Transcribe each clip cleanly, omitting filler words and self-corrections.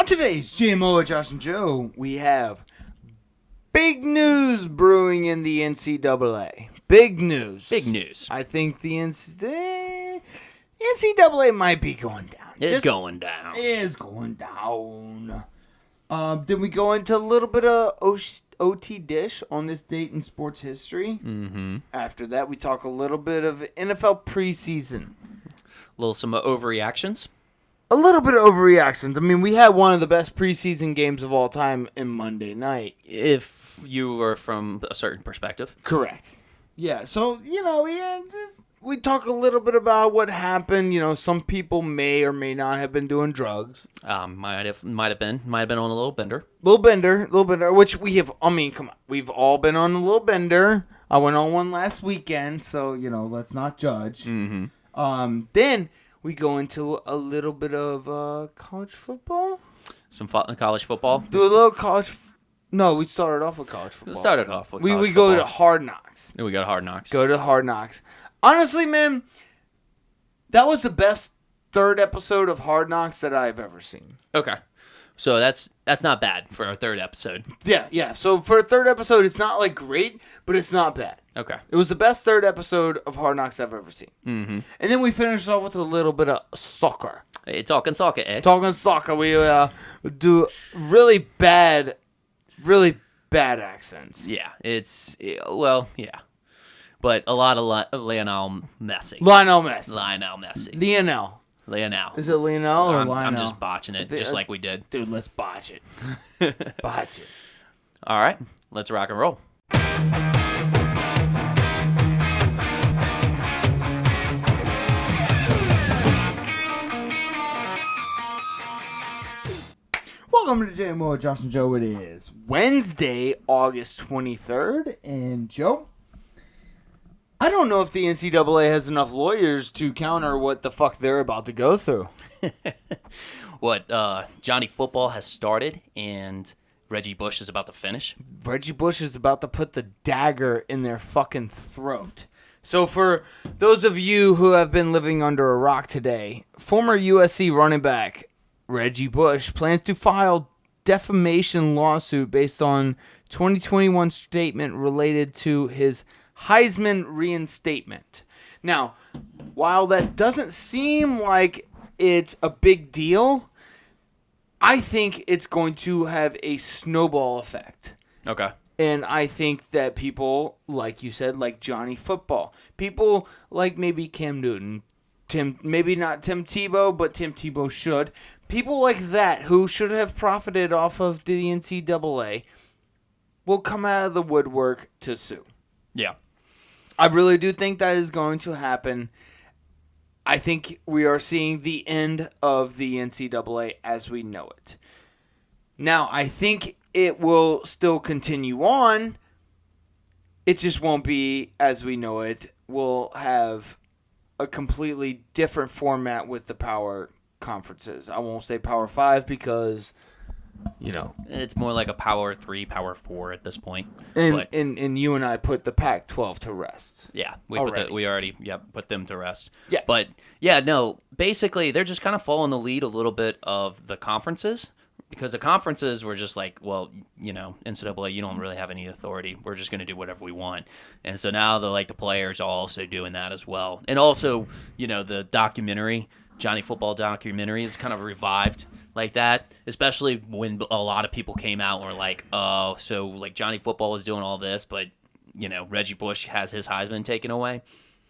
On today's GMO with Josh and Joe, we have big news brewing in the NCAA. Big news. Big news. I think the NCAA might be going down. It's going down. It is going down. Then we go into a little bit of OTDISH on this date in sports history. Mm-hmm. After that, we talk a little bit of NFL Preseason. Some overreactions. A little bit of overreactions. I mean, we had one of the best preseason games of all time in Monday night. If you were from a certain perspective. Correct. Yeah, so, we talk a little bit about what happened. Some people may or may not have been doing drugs. Might have been on a little bender. Little bender, which we have, come on. We've all been on a little bender. I went on one last weekend, so, let's not judge. Mm-hmm. Then we go into a little bit of college football. Some college football. Do a little college. No, we started off with college football. We go to Hard Knocks. We go to Hard Knocks. Go to Hard Knocks. Honestly, man, that was the best third episode of Hard Knocks that I've ever seen. Okay, so that's not bad for our third episode. Yeah. So for a third episode, it's not like great, but it's not bad. Okay. It was the best third episode of Hard Knocks I've ever seen. Mm-hmm. And then we finished off with a little bit of soccer. Hey, Talkin Soccer, eh? Talkin Soccer. We do really bad accents. Yeah, yeah. But a lot of Lionel Messi. Lionel Messi. Lionel. Is it Lionel or Lionel? I'm just botching it, just like we did. Dude, let's botch it. Botch it. All right, let's rock and roll. Welcome to JMO with Josh and Joe. It is Wednesday, August 23rd. And Joe, I don't know if the NCAA has enough lawyers to counter what the fuck they're about to go through. Johnny Football has started and Reggie Bush is about to finish? Reggie Bush is about to put the dagger in their fucking throat. So for those of you who have been living under a rock today, former USC running back Reggie Bush plans to file defamation lawsuit based on 2021 statement related to his Heisman reinstatement. Now, while that doesn't seem like it's a big deal, I think it's going to have a snowball effect. Okay. And I think that people, like you said, like Johnny Football, people like maybe Cam Newton, maybe not Tim Tebow, but Tim Tebow should. People like that who should have profited off of the NCAA will come out of the woodwork to sue. Yeah. I really do think that is going to happen. I think we are seeing the end of the NCAA as we know it. Now, I think it will still continue on. It just won't be as we know it. We'll have a completely different format with the power conferences. I won't say Power 5 because, it's more like a Power 3, Power 4 at this point. And you and I put the Pac-12 to rest. Yeah, we already put them to rest. Yeah. But, basically they're just kind of following the lead a little bit of the conferences because the conferences were just like, well, NCAA, you don't really have any authority. We're just going to do whatever we want. And so now the players are also doing that as well. And also, the documentary, Johnny Football documentary is kind of revived like that, especially when a lot of people came out and were like, oh, so Johnny Football is doing all this, but, Reggie Bush has his Heisman taken away.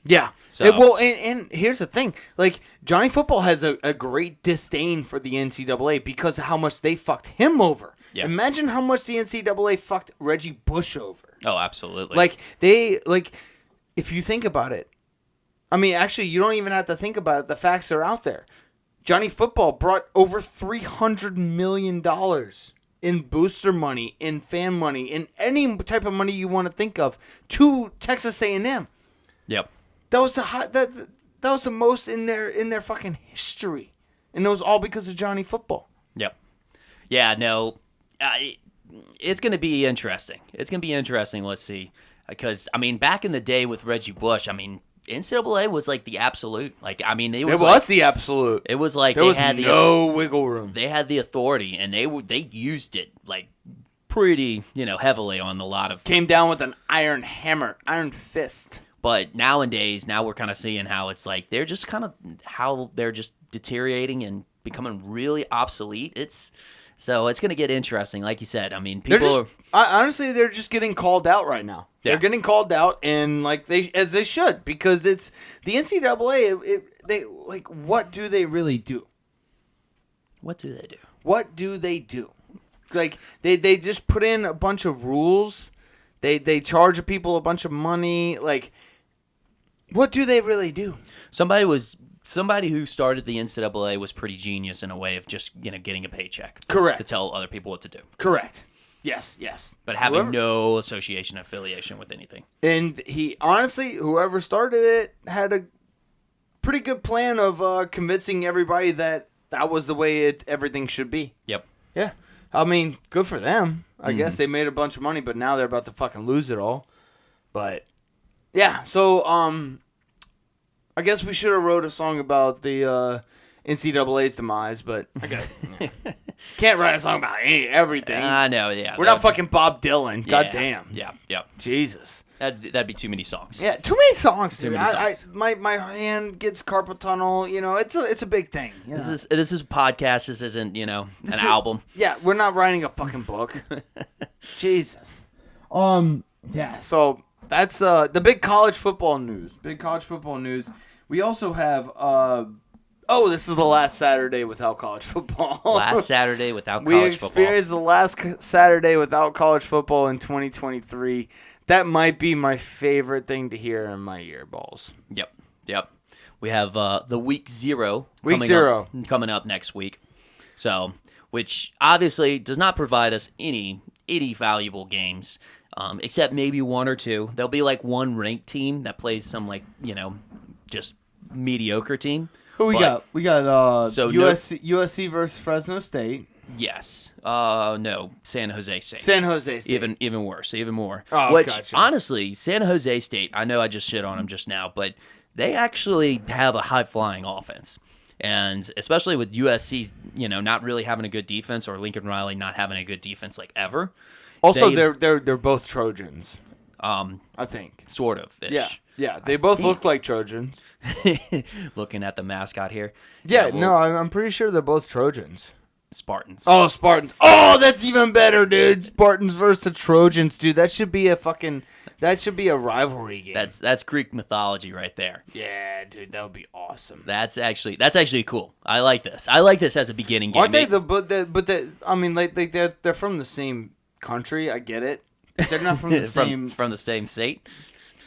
Yeah. So, and here's the thing. Johnny Football has a great disdain for the NCAA because of how much they fucked him over. Yeah. Imagine how much the NCAA fucked Reggie Bush over. Oh, absolutely. If you think about it, I mean, actually, you don't even have to think about it. The facts are out there. Johnny Football brought over $300 million in booster money, in fan money, in any type of money you want to think of to Texas A&M. Yep. That was the most in their fucking history, and it was all because of Johnny Football. Yep. Yeah. No. It's going to be interesting. Let's see, because back in the day with Reggie Bush, NCAA was like the absolute. Like, I mean, It was the absolute. It was like There they was had no wiggle room. They had the authority, and they used it like pretty, heavily on a lot of. Came down with an iron hammer, iron fist. But now we're kind of seeing how it's like they're just deteriorating and becoming really obsolete. So it's going to get interesting, like you said. I mean, honestly, they're just getting called out right now. Yeah. They're getting called out, and as they should, because it's the NCAA. What do they really do? What do they do? What do they do? Like they just put in a bunch of rules. They charge people a bunch of money. Like, what do they really do? Somebody who started the NCAA was pretty genius in a way of just getting a paycheck. Correct. To tell other people what to do. Correct. Yes. But having no association affiliation with anything. And whoever started it had a pretty good plan of convincing everybody that was the way everything should be. Yep. Yeah. I mean, good for them. I guess they made a bunch of money, but now they're about to fucking lose it all. But yeah, so I guess we should have wrote a song about the NCAA's demise, but I can't write a song about everything. I know, yeah. We're not fucking Bob Dylan. God damn. Yeah. Jesus. That'd be too many songs. Yeah, too many songs, dude. Too many songs. My hand gets carpal tunnel. It's a big thing. This is a podcast. This isn't an album. Yeah, we're not writing a fucking book. Jesus. Yeah. So that's the big college football news. We also have this is the last Saturday without college football. Last Saturday without college football. We experienced the last Saturday without college football in 2023. That might be my favorite thing to hear in my earballs. Yep. We have the week 0. Coming up next week. So, which obviously does not provide us any valuable games, except maybe one or two. There'll be like one ranked team that plays some just mediocre team. Who we got? We got USC versus Fresno State. Yes. No. San Jose State. Even worse. Even more. Oh, which, gotcha. honestly, San Jose State, I know I just shit on them just now, but they actually have a high-flying offense. And especially with USC, not really having a good defense, or Lincoln Riley not having a good defense ever. Also, they're both Trojans. I think. Sort of. Yeah. They both look like Trojans. Looking at the mascot here. Yeah, I'm pretty sure they're both Trojans. Spartans. Oh, Spartans. Oh, that's even better, dude. Spartans versus the Trojans, dude. That should be a rivalry game. That's Greek mythology right there. Yeah, dude, that would be awesome. That's actually cool. I like this. I like this as a beginning game. Aren't they they're from the same country. I get it. They're not from the same from the same state.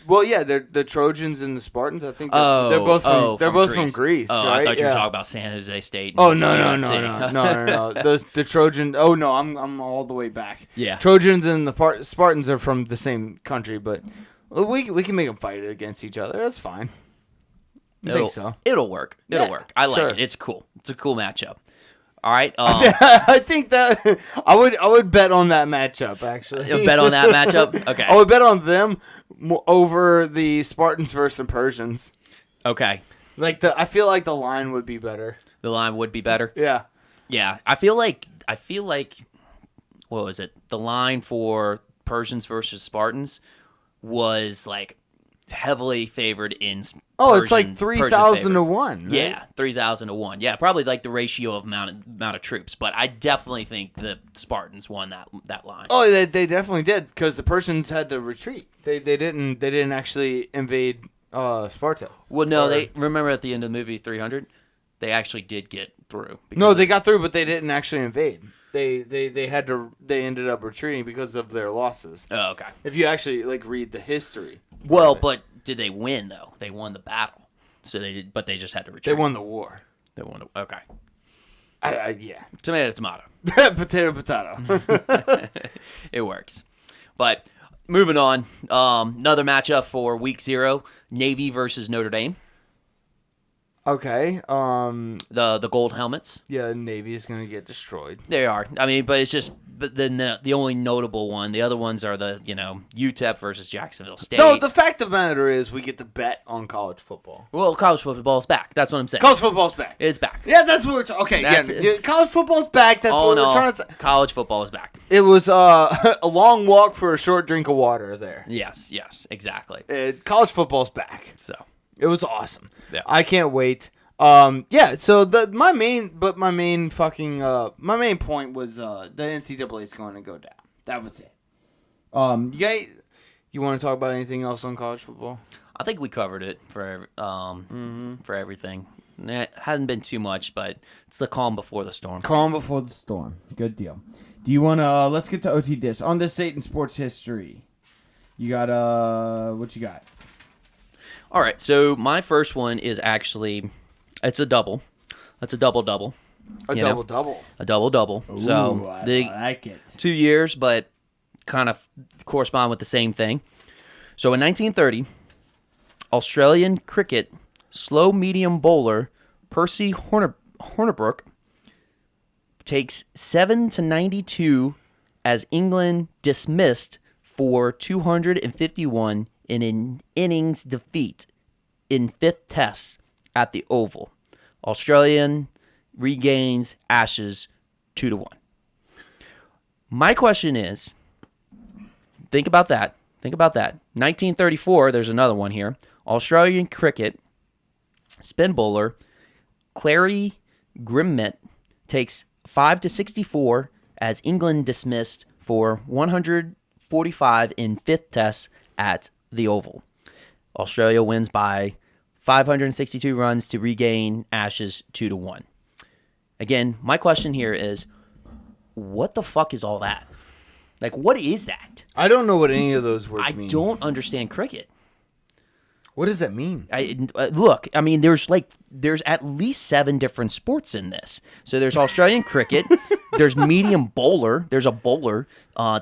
Well, yeah, they're the Trojans and the Spartans. I think they're both from Greece. Oh, right? I thought you were talking about San Jose State. Oh no. The Trojan. Oh no, I'm all the way back. Yeah, Trojans and the Spartans are from the same country, but we can make them fight against each other. That's fine. I think so. It'll work. It'll work. I like it. It's cool. It's a cool matchup. All right. I think that I would bet on that matchup, actually. You'll bet on that matchup? Okay. I would bet on them over the Spartans versus the Persians. Okay. I feel like the line would be better. The line would be better? Yeah. Yeah. I feel like what was it? The line for Persians versus Spartans was heavily favored in it's like 3,000 to 1. Right? Yeah, 3,000 to 1. Yeah, probably the ratio of amount of troops, but I definitely think the Spartans won that line. Oh, they definitely did, because the Persians had to retreat. They didn't actually invade Sparta. Well, no, they remember at the end of the movie 300, they actually did get through. No, they got through, but they didn't actually invade. They ended up retreating because of their losses. Oh, okay. If you actually read the history. Well, but did they win though? They won the battle, so they did. But they just had to retreat. They won the war. Okay. Yeah. Tomato. Potato. It works. But moving on, another matchup for week 0: Navy versus Notre Dame. Okay. The gold helmets. Yeah, Navy is gonna get destroyed. They are. I mean, but it's just but then the only notable one, the other ones are the UTEP versus Jacksonville State. No, the fact of the matter is we get to bet on college football. Well, college football's back. That's what I'm saying. College football's back. It's back. Yeah, that's what we're talking. Okay, yeah, college football's back. That's what we're trying to say. College football is back. It was a long walk for a short drink of water there. Yes, exactly. College football's back. So it was awesome. Yeah. I can't wait. So my main point was the NCAA is going to go down. That was it. You want to talk about anything else on college football? I think we covered it for everything. It hasn't been too much, but it's the calm before the storm. Calm before the storm. Good deal. Do you want to, let's get to OTDISH. On this date in sports history, you got, what you got? All right, so my first one is actually, it's a double. It's a double-double. A double-double. A double-double. So I they like it. 2 years, but kind of correspond with the same thing. So in 1930, Australian cricket slow-medium bowler Percy Hornibrook takes 7-92 as England dismissed for 251 in an innings defeat in fifth test at the Oval. Australian regains Ashes 2-1. My question is, think about that. 1934, there's another one here. Australian cricket spin bowler Clary Grimmet takes 5-64 as England dismissed for 145 in fifth test at the Oval. Australia wins by 562 runs to regain Ashes 2-1. Again, my question here is, what the fuck is all that? Like, what is that? I don't know what any of those words mean. I don't understand cricket. What does that mean? Look, I mean, there's at least 7 different sports in this. So there's Australian cricket, there's medium bowler, there's a bowler,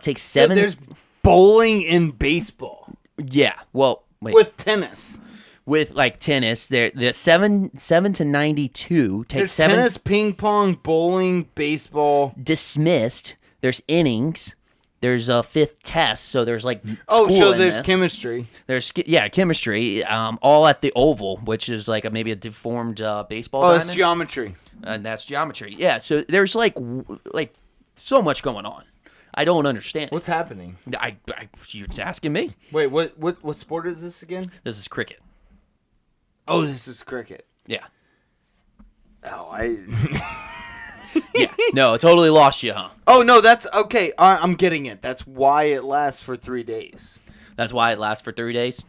takes 7. There's bowling and baseball. Yeah, well, wait. With tennis. With like tennis, the 7-92 takes There's 7. Tennis, ping pong, bowling, baseball. Dismissed. There's innings. There's a fifth test, so there's like there's chemistry. There's chemistry. All at the Oval, which is like maybe a deformed baseball diamond. It's geometry. And that's geometry. Yeah, so there's like so much going on. I don't understand. What's happening? You're asking me. Wait, what sport is this again? This is cricket. Oh, this is cricket. Yeah. Oh, Yeah. No, it totally lost you, huh? Oh, no, that's okay. I'm getting it. That's why it lasts for 3 days. That's why it lasts for 3 days?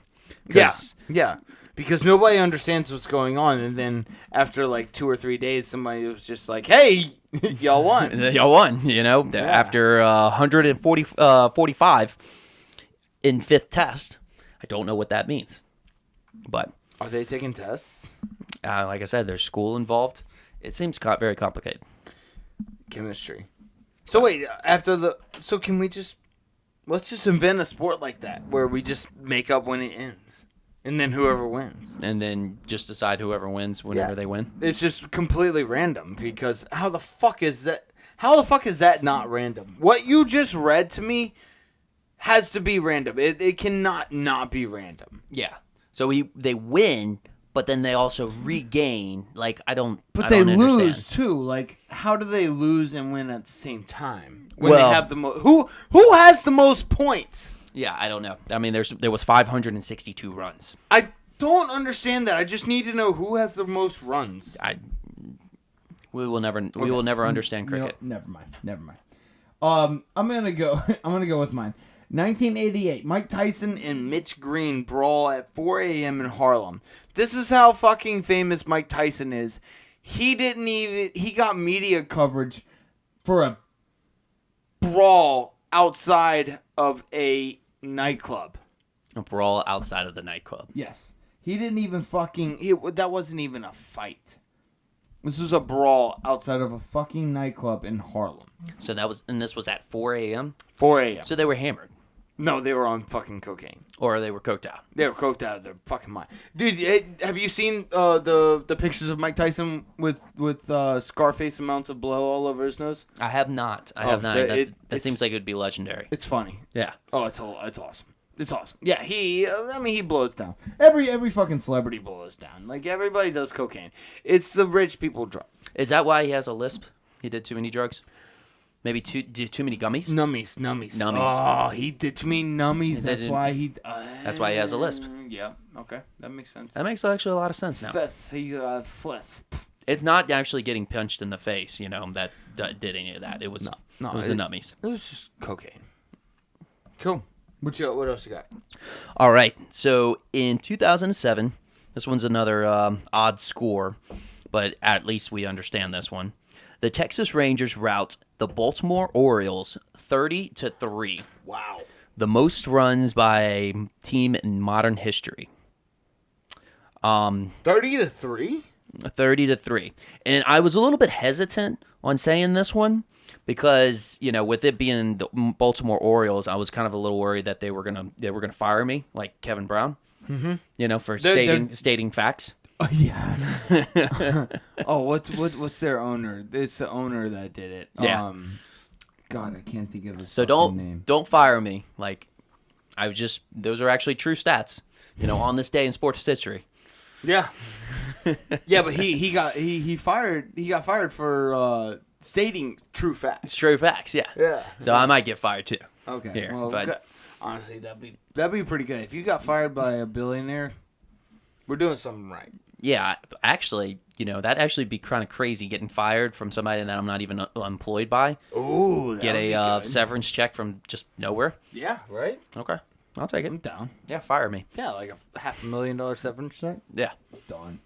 Yeah. Because nobody understands what's going on, and then after like 2 or 3 days, somebody was just like, "Hey, y'all won." Y'all won, after 145 in fifth test. I don't know what that means. But are they taking tests? Like I said, there's school involved. It seems very complicated. Chemistry. So wait, so can we let's just invent a sport like that where we just make up when it ends, and then whoever wins, and then just decide whoever wins whenever they win. It's just completely random because how the fuck is that? How the fuck is that not random? What you just read to me has to be random. It cannot not be random. Yeah. So they win. But then they also regain. Like I don't. But I they don't lose understand. too. Like how do they lose and win at the same time? When they have the who has the most points? Yeah, I don't know. I mean, there was 562 runs. I don't understand that. I just need to know who has the most runs. We will never understand cricket. Never mind. I'm gonna go with mine. 1988, Mike Tyson and Mitch Green brawl at 4 a.m. in Harlem. This is how fucking famous Mike Tyson is. He got media coverage for a brawl outside of a nightclub. A brawl outside of the nightclub. Yes. He didn't even that wasn't even a fight. This was a brawl outside of a fucking nightclub in Harlem. So this was at 4 a.m.? 4 a.m. So they were hammered. No, they were on fucking cocaine. Or they were coked out. They were coked out of their fucking mind. Dude, have you seen the pictures of Mike Tyson with Scarface amounts of blow all over his nose? I have not. That seems like it would be legendary. It's funny. Yeah. Oh, it's awesome. It's awesome. Yeah, he blows down. Every fucking celebrity He blows down. Like, everybody does cocaine. It's the rich people drug. Is that why he has a lisp? He did too many drugs? Maybe did too many gummies? Nummies. Oh, he did too many nummies. That's why he has a lisp. Yeah, okay. That makes sense. That makes actually a lot of sense now. Fifth. It's not actually getting punched in the face, that did any of that. It was the nummies. It was just cocaine. Cool. What else you got? All right. So in 2007, this one's another odd score, but at least we understand this one. The Texas Rangers rout the Baltimore Orioles 30-3. Wow. The most runs by a team in modern history. 30-3? 30-3. And I was a little bit hesitant on saying this one because, with it being the Baltimore Orioles, I was kind of a little worried that they were gonna fire me, like Kevin Brown. Mm-hmm. For stating facts. Oh, yeah. Oh, what's their owner? It's the owner that did it. Yeah. God, I can't think of his name. Don't fire me. Like, those are actually true stats. On this day in sports history. Yeah. Yeah, but he got fired for stating true facts. It's true facts, yeah. Yeah. So I might get fired too. Okay. Here, well, but honestly, that'd be pretty good. If you got fired by a billionaire, we're doing something right. Yeah, actually, that'd actually be kind of crazy getting fired from somebody that I'm not even employed by. Ooh, get a severance check from just nowhere. Yeah, right? Okay. I'll take it. I'm down. Yeah, fire me. Yeah, like a $500,000 severance check. Yeah. Done.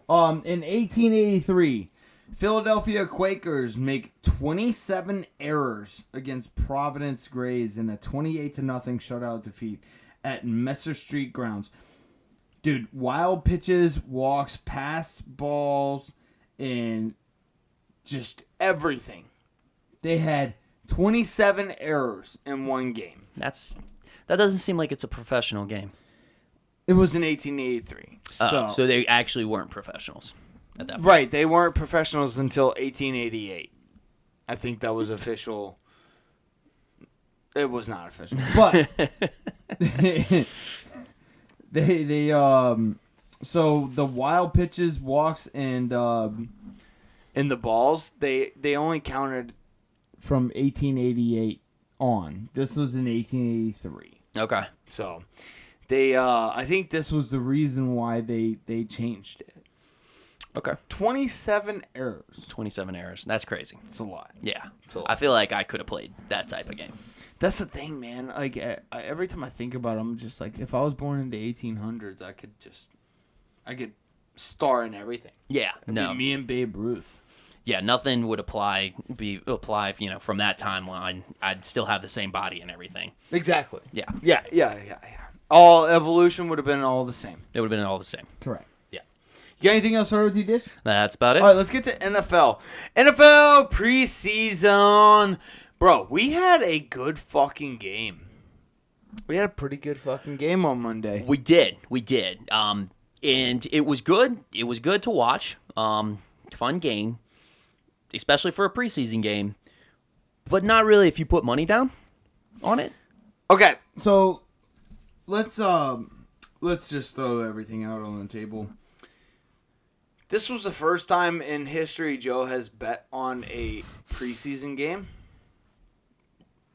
In 1883, Philadelphia Quakers make 27 errors against Providence Grays in a 28-0 shutout defeat at Messer Street grounds. Dude, wild pitches, walks, pass balls, and just everything. They had 27 errors in one game. That doesn't seem like it's a professional game. It was in 1883. So they actually weren't professionals at that point. Right, they weren't professionals until 1888. I think that was official. It was not official. But so the wild pitches, walks, and in the balls, they only counted from 1888 on. This was in 1883. Okay. So they I think this was the reason why they changed it. Okay. 27 errors. 27 errors. That's crazy. It's a lot. Yeah. It's a lot. I feel like I could have played that type of game. That's the thing, man. Like every time I think about it, I'm just like, if I was born in the 1800s, I could star in everything. Yeah. It'd No. be me and Babe Ruth. Yeah, nothing would apply from that timeline. I'd still have the same body and everything. Exactly. Yeah. Yeah. All evolution would have been all the same. It would have been all the same. Correct. Yeah. You got anything else for OTDISH? That's about it. All right, let's get to NFL. NFL Preseason. Bro, we had a good fucking game. We had a pretty good fucking game on Monday. We did. And it was good. It was good to watch. Fun game, especially for a preseason game. But not really if you put money down on it. Okay. So let's just throw everything out on the table. This was the first time in history Joe has bet on a preseason game.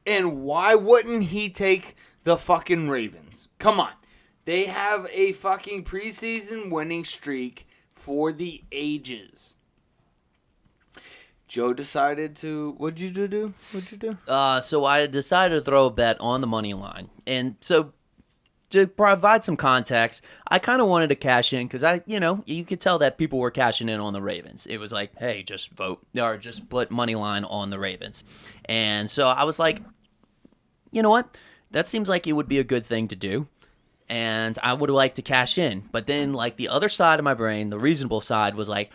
And why wouldn't he take the fucking Ravens? Come on. They have a fucking preseason winning streak for the ages. Joe decided to... What'd you do? So I decided to throw a bet on the money line. And so to provide some context, I kind of wanted to cash in because you could tell that people were cashing in on the Ravens. It was like, hey, just vote or just put money line on the Ravens. And so I was like, you know what? That seems like it would be a good thing to do. And I would like to cash in. But then like the other side of my brain, the reasonable side was like,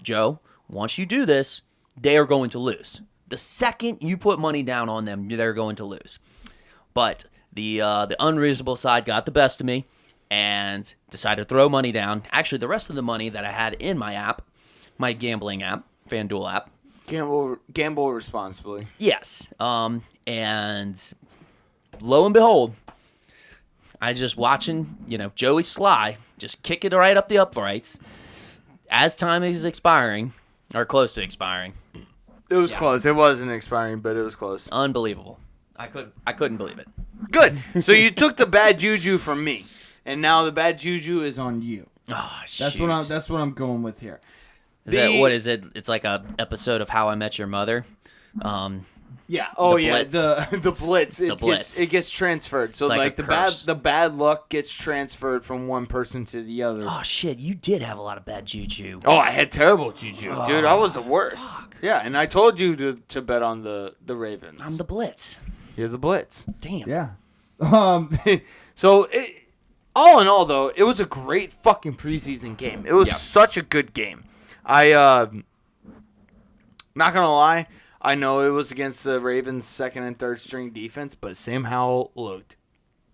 Joe, once you do this, they are going to lose. The second you put money down on them, they're going to lose. But the unreasonable side got the best of me and decided to throw money down. Actually, the rest of the money that I had in my app, my gambling app, FanDuel app. Gamble responsibly. Yes. And lo and behold, I just watching, Joey Sly just kick it right up the uprights as time is expiring, or close to expiring. It was close. It wasn't expiring, but it was close. Unbelievable. I couldn't believe it. Good. So you took the bad juju from me, and now the bad juju is on you. Oh, That's shoot. that's what I'm going with here. What is it? It's like a episode of How I Met Your Mother. Yeah. Oh, The yeah. Blitz. The blitz. The Blitz. It gets transferred. So It's like like a the curse. bad luck gets transferred from one person to the other. Oh shit! You did have a lot of bad juju. Oh, I had terrible juju, dude. I was the worst. Yeah, and I told you to bet on the Ravens. I'm the Blitz. You're the blitz. Damn. Yeah. So, all in all, though, it was a great fucking preseason game. It was such a good game. Not gonna lie, I know it was against the Ravens' second and third string defense, but Sam Howell looked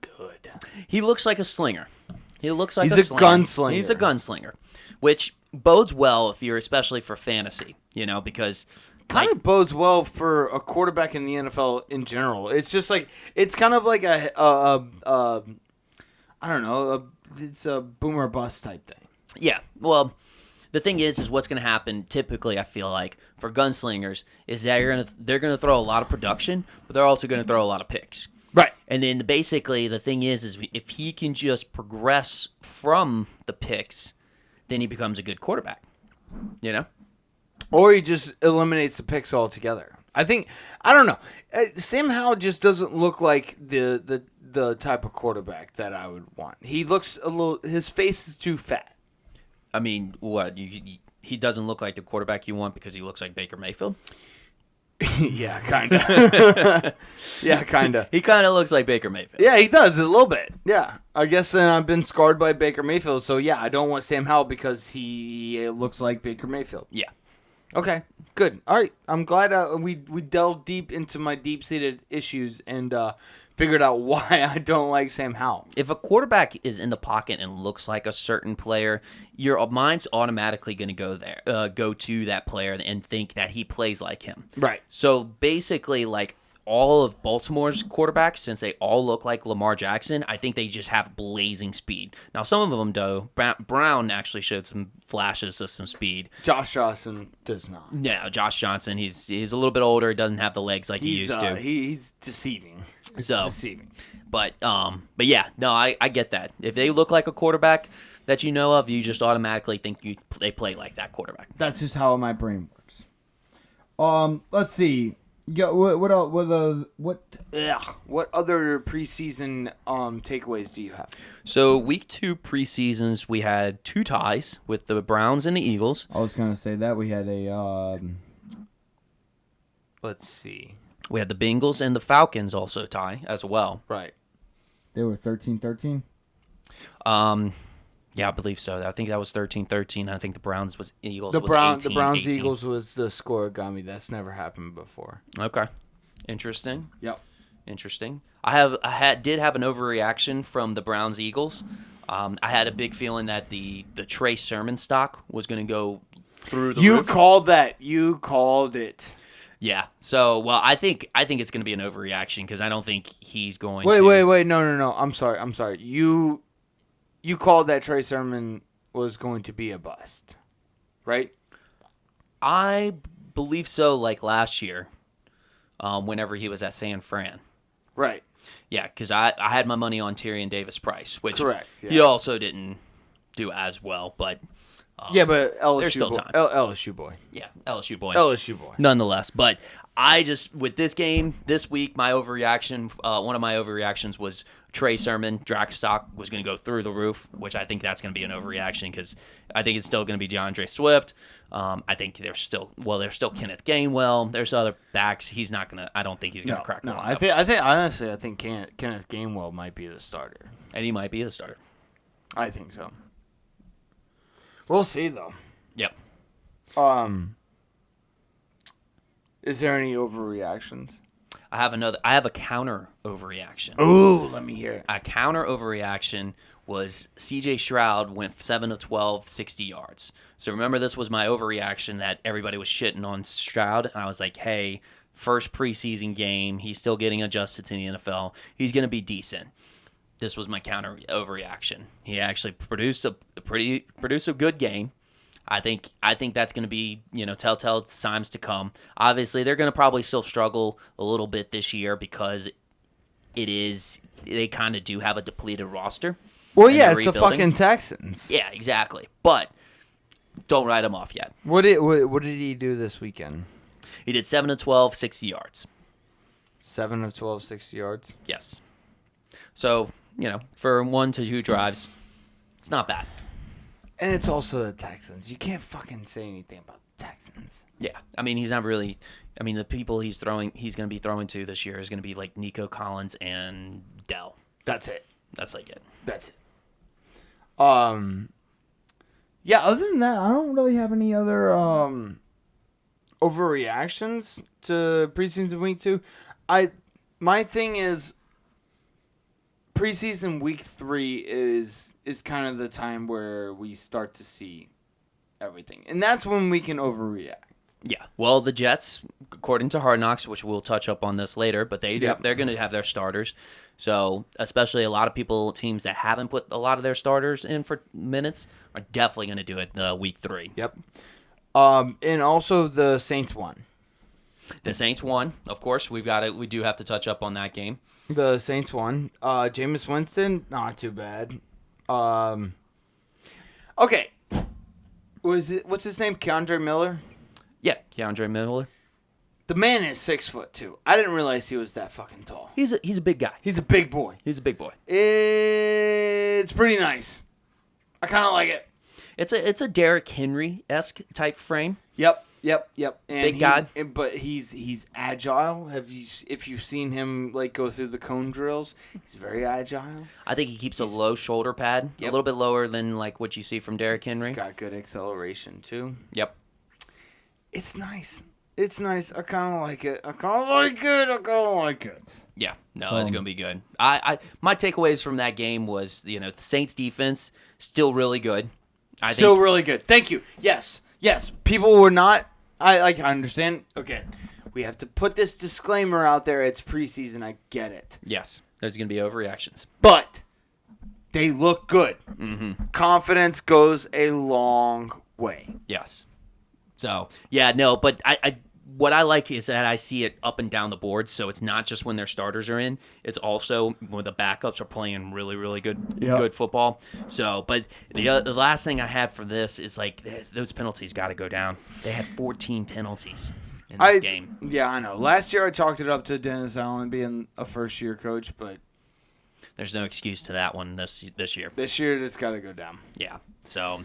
good. He looks like a slinger. He looks like He's a slinger. gunslinger. He's a gunslinger, which bodes well if you're especially for fantasy, because Kind of bodes well for a quarterback in the NFL in general. It's just like it's kind of like I don't know, it's a boomer bust type thing. yeah. Well, the thing is what's going to happen. Typically, I feel like for gunslingers is that they're gonna throw a lot of production, but they're also going to throw a lot of picks. Right. And then basically the thing is if he can just progress from the picks, then he becomes a good quarterback. Or he just eliminates the picks altogether. I don't know. Sam Howell just doesn't look like the type of quarterback that I would want. He looks his face is too fat. I mean, what? He doesn't look like the quarterback you want because he looks like Baker Mayfield? Yeah, kind of. Yeah, kind of. He kind of looks like Baker Mayfield. Yeah, he does a little bit. Yeah, I guess I've been scarred by Baker Mayfield. So yeah, I don't want Sam Howell because he looks like Baker Mayfield. Yeah. Okay, good. All right, I'm glad we delved deep into my deep-seated issues and figured out why I don't like Sam Howell. If a quarterback is in the pocket and looks like a certain player, your mind's automatically going to go to that player and think that he plays like him. Right. So basically, like all of Baltimore's quarterbacks, since they all look like Lamar Jackson, I think they just have blazing speed. Now, some of them, though, Brown actually showed some flashes of some speed. Josh Johnson does not. Yeah, Josh Johnson, he's a little bit older, doesn't have the legs like he used to. He's deceiving. Deceiving. But yeah, no, I get that. If they look like a quarterback that you know of, you just automatically think they play like that quarterback. That's just how my brain works. Let's see. What other preseason takeaways do you have? So week 2 preseasons, we had 2 ties with the Browns and the Eagles. I was gonna say that we had a. Let's see. We had the Bengals and the Falcons also tie as well. Right. They were 13-13. Yeah, I believe so. I think that was 13-13. I think the Browns Eagles The was Browns 18-18. Eagles was the score that got me. That's never happened before. Okay, interesting. Yep. Interesting. Did have an overreaction from the Browns Eagles. I had a big feeling that the Trey Sermon stock was going to go through the roof. Called that. You called it. Yeah. So, well, I think it's going to be an overreaction because I don't think he's going Wait. to. No. I'm sorry. You called that Trey Sermon was going to be a bust, right? I believe so, like last year, whenever he was at San Fran. Right. Yeah, because I had my money on Tyrion Davis-Price, which Correct, yeah. he also didn't do as well, but but LSU there's still boy. time. LSU boy. Yeah, LSU boy. LSU boy. Nonetheless, but I just, with this game, this week, my overreaction, one of my overreactions was Trey Sermon, draft stock was going to go through the roof, which I think that's going to be an overreaction because I think it's still going to be DeAndre Swift. I think there's still Kenneth Gainwell. There's other backs. He's not going to, I don't think he's going to crack the lineup. I think Kenneth Gainwell might be the starter. And he might be the starter. I think so. We'll see though. Yep. Is there any overreactions? I have a counter overreaction. Ooh, let me hear it. A counter overreaction was C.J. Stroud went 7 of 12, 60 yards. So remember, this was my overreaction that everybody was shitting on Stroud, and I was like, hey, first preseason game, he's still getting adjusted to the NFL. He's going to be decent. This was my counter overreaction. He actually produced a good game. I think that's going to be, telltale signs to come. Obviously, they're going to probably still struggle a little bit this year because they kind of do have a depleted roster. Well, yeah, it's the fucking Texans. Yeah, exactly. But don't write him off yet. What did he do this weekend? He did 7 of 12, 60 yards. 7 of 12, 60 yards? Yes. So, for 1 to 2 drives, it's not bad. And it's also the Texans. You can't fucking say anything about the Texans. Yeah. I mean, he's not really... I mean, the people he's going to be throwing to this year is going to be like Nico Collins and Dell. That's it. That's like it. That's it. Yeah, other than that, I don't really have any other overreactions to preseason week 2. My thing is preseason week 3 is kind of the time where we start to see everything. And that's when we can overreact. Yeah. Well, the Jets, according to Hard Knocks, which we'll touch up on this later, but they're going to have their starters. So, especially a lot of teams that haven't put a lot of their starters in for minutes are definitely going to do it week 3. Yep. And also the Saints won. The Saints won, of course. We do have to touch up on that game. The Saints won. Jameis Winston, not too bad. Okay. What's his name? Keandre Miller? Yeah, Keandre Miller. The man is 6'2". I didn't realize he was that fucking tall. He's a big guy. He's a big boy. He's a big boy. It's pretty nice. I kind of like it. It's a Derrick Henry-esque type frame. Yep. And big guy. But he's agile. If you've seen him go through the cone drills, he's very agile. I think he keeps a low shoulder pad, a little bit lower than what you see from Derrick Henry. He's got good acceleration too. Yep. It's nice. I kind of like it. Yeah, no, it's gonna be good. My takeaways from that game was the Saints defense still really good. Really good. Thank you. Yes. People were not. I understand. Okay, we have to put this disclaimer out there. It's preseason. I get it. Yes, there's gonna be overreactions, but they look good. Mm-hmm. Confidence goes a long way. Yes. So yeah, no, but what I like is that I see it up and down the board. So it's not just when their starters are in; it's also when the backups are playing really, really good football. So, but the last thing I have for this is those penalties got to go down. They had 14 penalties in this game. Yeah, I know. Last year I chalked it up to Dennis Allen being a first-year coach, but there's no excuse to that one this year. This year it's got to go down. Yeah. So.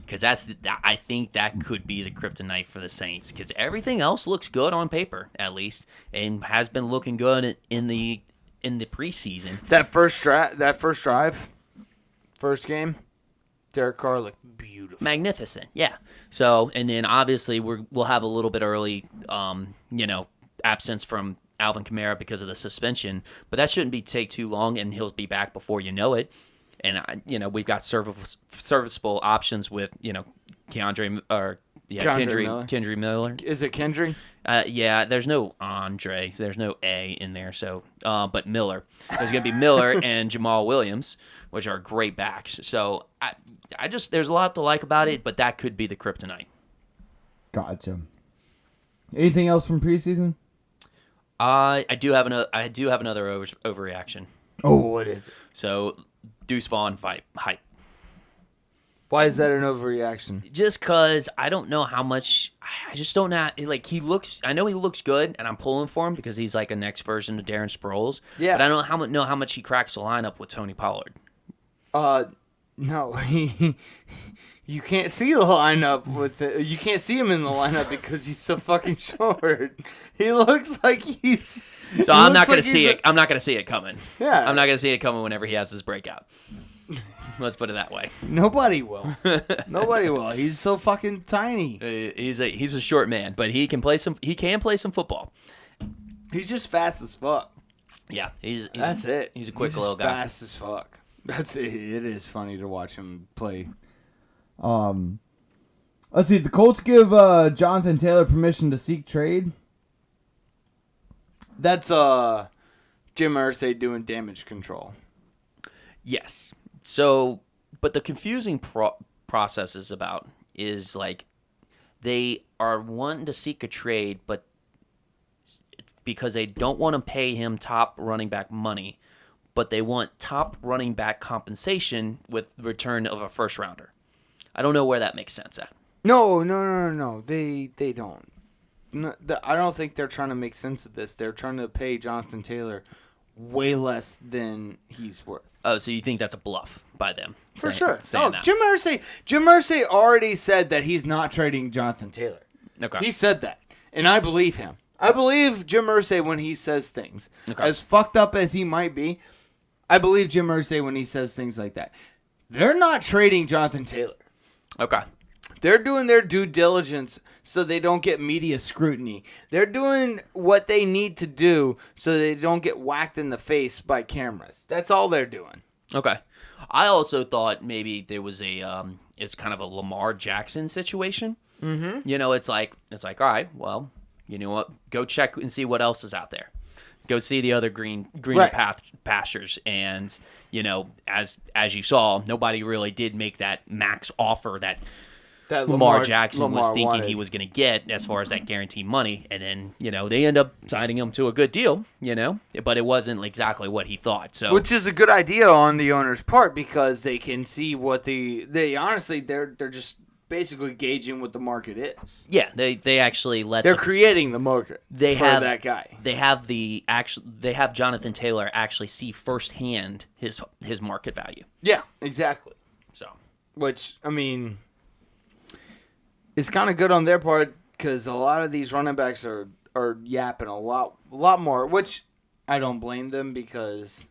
Because I think that could be the kryptonite for the Saints. Because everything else looks good on paper, at least, and has been looking good in the preseason. That first drive, first game, Derek Carr looked beautiful, magnificent. Yeah. So, and then obviously we'll have a little bit early, absence from Alvin Kamara because of the suspension, but that shouldn't take too long, and he'll be back before you know it. And we've got serviceable options with Kendry Miller. Is it Kendry? Yeah, there's no Andre, there's no A in there. So, but Miller. There's gonna be Miller and Jamal Williams, which are great backs. So I just there's a lot to like about it, but that could be the kryptonite. Gotcha. Anything else from preseason? I do have another overreaction. Oh, what is it? So. Deuce Vaughn hype. Why is that an overreaction? Just because I don't know how much. I just don't know. He looks. I know he looks good, and I'm pulling for him because he's like a next version of Darren Sproles. Yeah. But I don't know how much he cracks the lineup with Tony Pollard. No, you can't see the lineup with it. You can't see him in the lineup because he's so fucking short. He looks like he's. So I'm not going to see it. I'm not going to see it coming. Yeah. I'm not going to see it coming whenever he has his breakout. Let's put it that way. Nobody will. Nobody will. He's so fucking tiny. He's a short man, but he can play some. He can play some football. He's just fast as fuck. Yeah, That's it. He's a quick little guy. Fast as fuck. That's it. It is funny to watch him play. Let's see. The Colts give Jonathan Taylor permission to seek trade. That's Jim Irsay doing damage control. Yes. So, but the confusing process is like they are wanting to seek a trade, but because they don't want to pay him top running back money, but they want top running back compensation with return of a first rounder. I don't know where that makes sense at. No. They don't. No, I don't think they're trying to make sense of this. They're trying to pay Jonathan Taylor way less than he's worth. Oh, so you think that's a bluff by them? For sure. No, Jim Irsay already said that he's not trading Jonathan Taylor. Okay. He said that, and I believe him. I believe Jim Irsay when he says things. Okay. As fucked up as he might be, I believe Jim Irsay when he says things like that. They're not trading Jonathan Taylor. Okay. They're doing their due diligence so they don't get media scrutiny. They're doing what they need to do so they don't get whacked in the face by cameras. That's all they're doing. Okay. I also thought maybe there was it's kind of a Lamar Jackson situation. Mm-hmm. You know, it's like, all right, well, you know what? Go check and see what else is out there. Go see the other greener Right. pastures, and you know, as you saw, nobody really did make that max offer that Lamar Jackson was thinking wanted. he was going to get as far as that guaranteed money, and then you know they end up signing him to a good deal, you know, but it wasn't exactly what he thought. So, Which is a good idea on the owner's part because they can see what they honestly they're just basically gauging what the market is. yeah, they actually let They're creating the market for that guy. They have Jonathan Taylor actually see firsthand his market value. Yeah, exactly. So, Which, I mean, it's kind of good on their part because a lot of these running backs are yapping a lot more, which I don't blame them because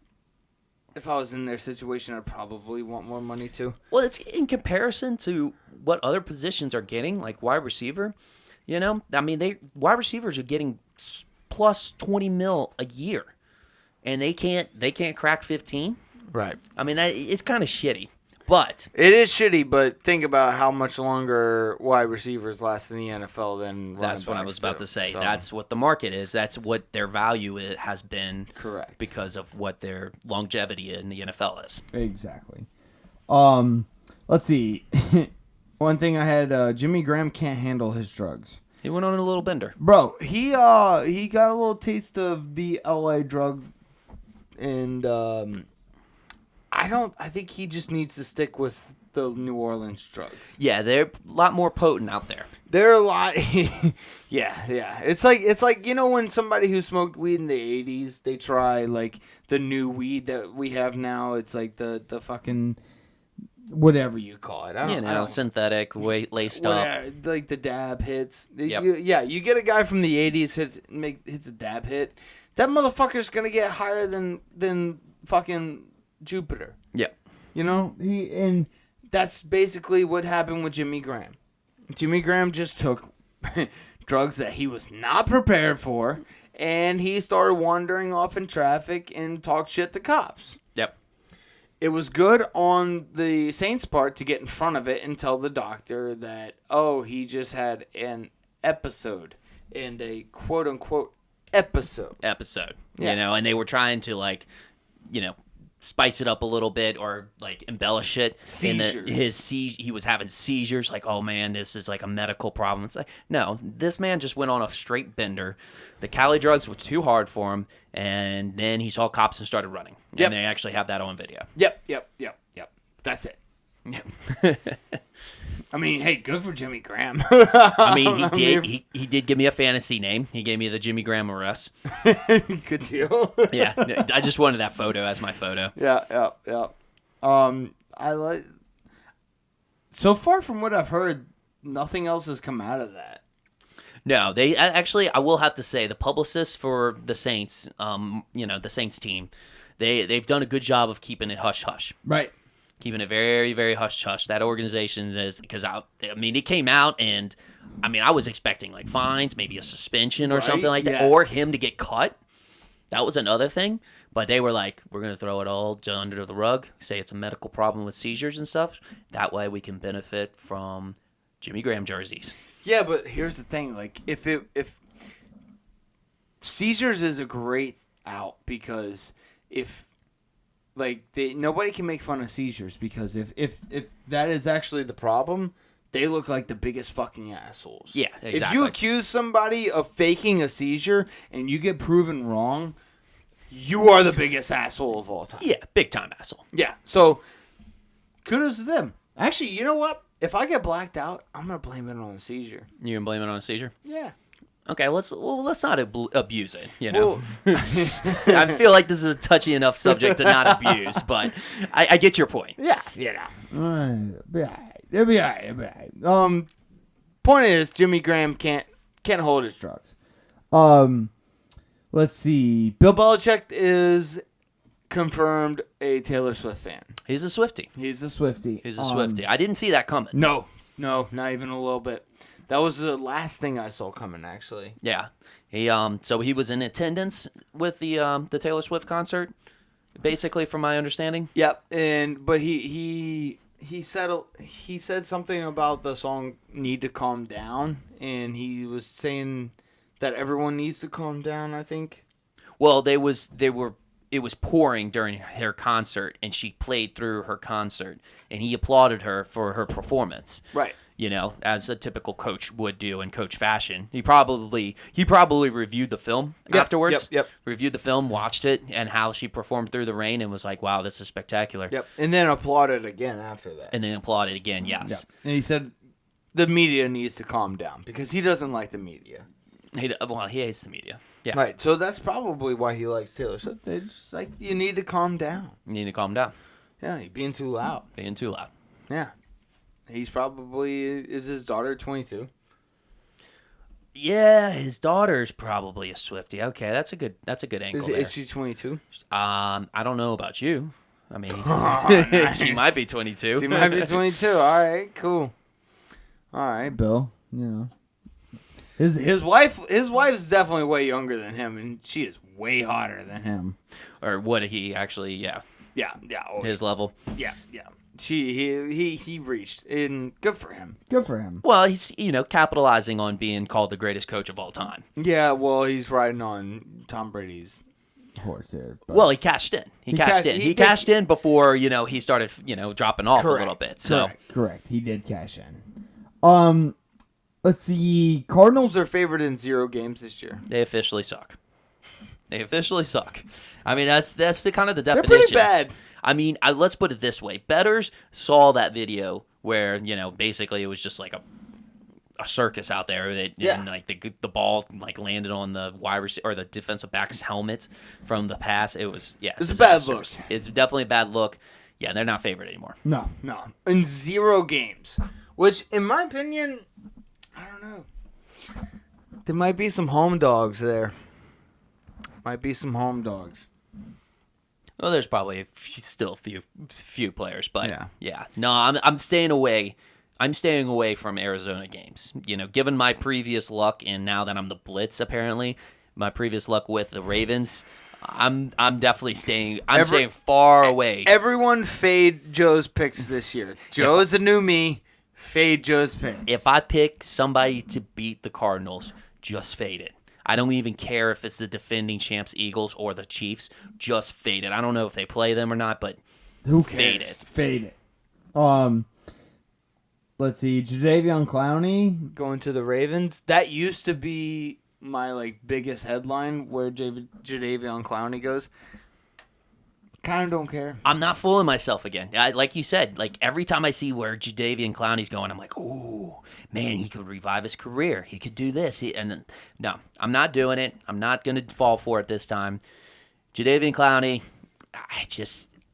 if I was in their situation, I'd probably want more money too. well, it's in comparison to what other positions are getting, like wide receiver. You know, I mean, wide receivers are getting plus 20 mil a year, and they can't crack 15. Right. I mean, it's kind of shitty. But It is shitty, but think about how much longer wide receivers last in the NFL than running that's what I backs was about do. to say. So, That's what the market is. That's what their value has been. Correct. Because of what their longevity in the NFL is. Exactly. Let's see. One thing I had, Jimmy Graham can't handle his drugs. He went on a little bender. Bro, he got a little taste of the LA drug, and I think he just needs to stick with the New Orleans drugs. Yeah, they're a lot more potent out there. They're a lot. yeah. It's like you know when somebody who smoked weed in the 80s, they try like the new weed that we have now. It's like the fucking whatever you call it. I don't Synthetic, laced up. like the dab hits. Yep. You get a guy from the 80s hits a dab hit. That motherfucker's gonna get higher than fucking Jupiter. Yeah. You know, that's basically what happened with Jimmy Graham. Jimmy Graham just took drugs that he was not prepared for, and he started wandering off in traffic and talked shit to cops. Yep. It was good on the Saints' part to get in front of it and tell the doctor that, he just had an episode, and a quote-unquote episode. You know, and they were trying to, spice it up a little bit or, embellish it. Seizures. He was having seizures, oh, man, this is, a medical problem. It's like, no, this man just went on a straight bender. The Cali drugs were too hard for him, and then he saw cops and started running. Yep. And they actually have that on video. Yep. That's it. Yep. I mean, hey, good for Jimmy Graham. I mean, he did give me a fantasy name. He gave me the Jimmy Graham arrest. Good deal. Yeah, I just wanted that photo as my photo. Yeah. I like. So far from what I've heard, nothing else has come out of that. No, they actually. I will have to say the publicists for the Saints, the Saints team, they've done a good job of keeping it hush hush. Right. Keeping it very, very hush hush. That organization is because it came out and I mean, I was expecting like fines, maybe a suspension or Right? something like that, Yes. or him to get cut. That was another thing. But they were like, we're going to throw it all under the rug, say it's a medical problem with seizures and stuff. That way we can benefit from Jimmy Graham jerseys. Yeah, but here's the thing: like, if seizures is a great out because if nobody can make fun of seizures because if that is actually the problem, they look like the biggest fucking assholes. Yeah, exactly. If you accuse somebody of faking a seizure and you get proven wrong, you are the biggest asshole of all time. Yeah, big time asshole. Yeah. So kudos to them. Actually, you know what? If I get blacked out, I'm gonna blame it on a seizure. You can blame it on a seizure? Yeah. Okay, let's not abuse it, you know. I feel like this is a touchy enough subject to not abuse, but I get your point. Yeah. It'll be alright. Point is, Jimmy Graham can't hold his drugs. Let's see. Bill Belichick is confirmed a Taylor Swift fan. He's a Swiftie. He's a Swiftie. He's a Swiftie. I didn't see that coming. No, not even a little bit. That was the last thing I saw coming, actually. Yeah. So he was in attendance with the Taylor Swift concert, basically, from my understanding. Yep, but he said something about the song "Need to Calm Down," and he was saying that everyone needs to calm down. I think. Well, it was pouring during her concert, and she played through her concert, and he applauded her for her performance. Right. You know, as a typical coach would do in coach fashion. He probably reviewed the film afterwards. Yep. Reviewed the film, watched it, and how she performed through the rain, and was like, "Wow, this is spectacular." Yep. And then applauded again after that. And then applauded again. Yes. Yep. And he said the media needs to calm down because he doesn't like the media. He hates the media. Yeah. Right. So that's probably why he likes Taylor Swift. It's just like you need to calm down. You need to calm down. Yeah, you're being too loud. Being too loud. Yeah. Is his daughter 22? Yeah, his daughter's probably a Swiftie. Okay, that's a good angle there. Is she 22? I don't know about you. I mean, she might be 22. She might be 22. All right, cool. All right, Bill. You know, his wife's definitely way younger than him, and she is way hotter than him. Or what he actually, yeah. Yeah. His level. Yeah. He reached, and good for him. Well, he's capitalizing on being called the greatest coach of all time. Yeah, well, he's riding on Tom Brady's horse there. Well, he cashed in. He cashed in before he started dropping off a little bit. So correct. He did cash in. Let's see. Cardinals are favored in 0 games this year. They officially suck. I mean, that's the kind of the They're definition. pretty bad. I mean, let's put it this way. Bettors saw that video where, basically it was just like a circus out there. And like the ball like landed on the wide receiver or the defensive back's helmet from the pass. It was, it's a bad look. It's definitely a bad look. Yeah, they're not favored anymore. No. In 0 games. Which, in my opinion, I don't know. There might be some home dogs there. Well, there's probably still a few players, but yeah. No, I'm staying away. I'm staying away from Arizona games. Given my previous luck, and now that I'm the Blitz, apparently, my previous luck with the Ravens, I'm definitely staying. I'm staying far away. Everyone fade Joe's picks this year. Joe's the new me. Fade Joe's picks. If I pick somebody to beat the Cardinals, just fade it. I don't even care if it's the defending champs Eagles or the Chiefs. Just fade it. I don't know if they play them or not, but who cares? Fade it. Fade it. Let's see. Jadeveon Clowney going to the Ravens. That used to be my biggest headline where Jadeveon Clowney goes. Kind of don't care. I'm not fooling myself again. Like you said, every time I see where Jadeveon Clowney's going, I'm like, ooh, man, he could revive his career. He could do this. No, I'm not doing it. I'm not going to fall for it this time. Jadeveon Clowney,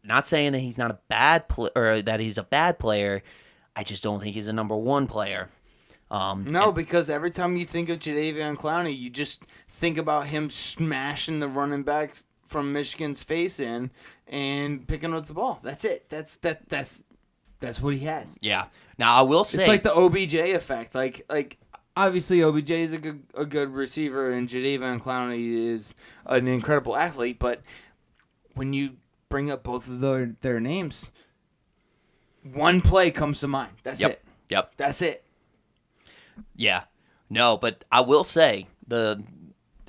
not saying that he's not a bad or that he's a bad player. I just don't think he's a number 1 player. Because every time you think of Jadeveon Clowney, you just think about him smashing the running backs from Michigan's face in and picking up the ball. That's it. That's what he has. Yeah. Now I will say it's like the OBJ effect. Like obviously OBJ is a good receiver, and Jadeveon Clowney is an incredible athlete. But when you bring up both of their names, one play comes to mind. That's it. Yep. That's it. Yeah. No, but I will say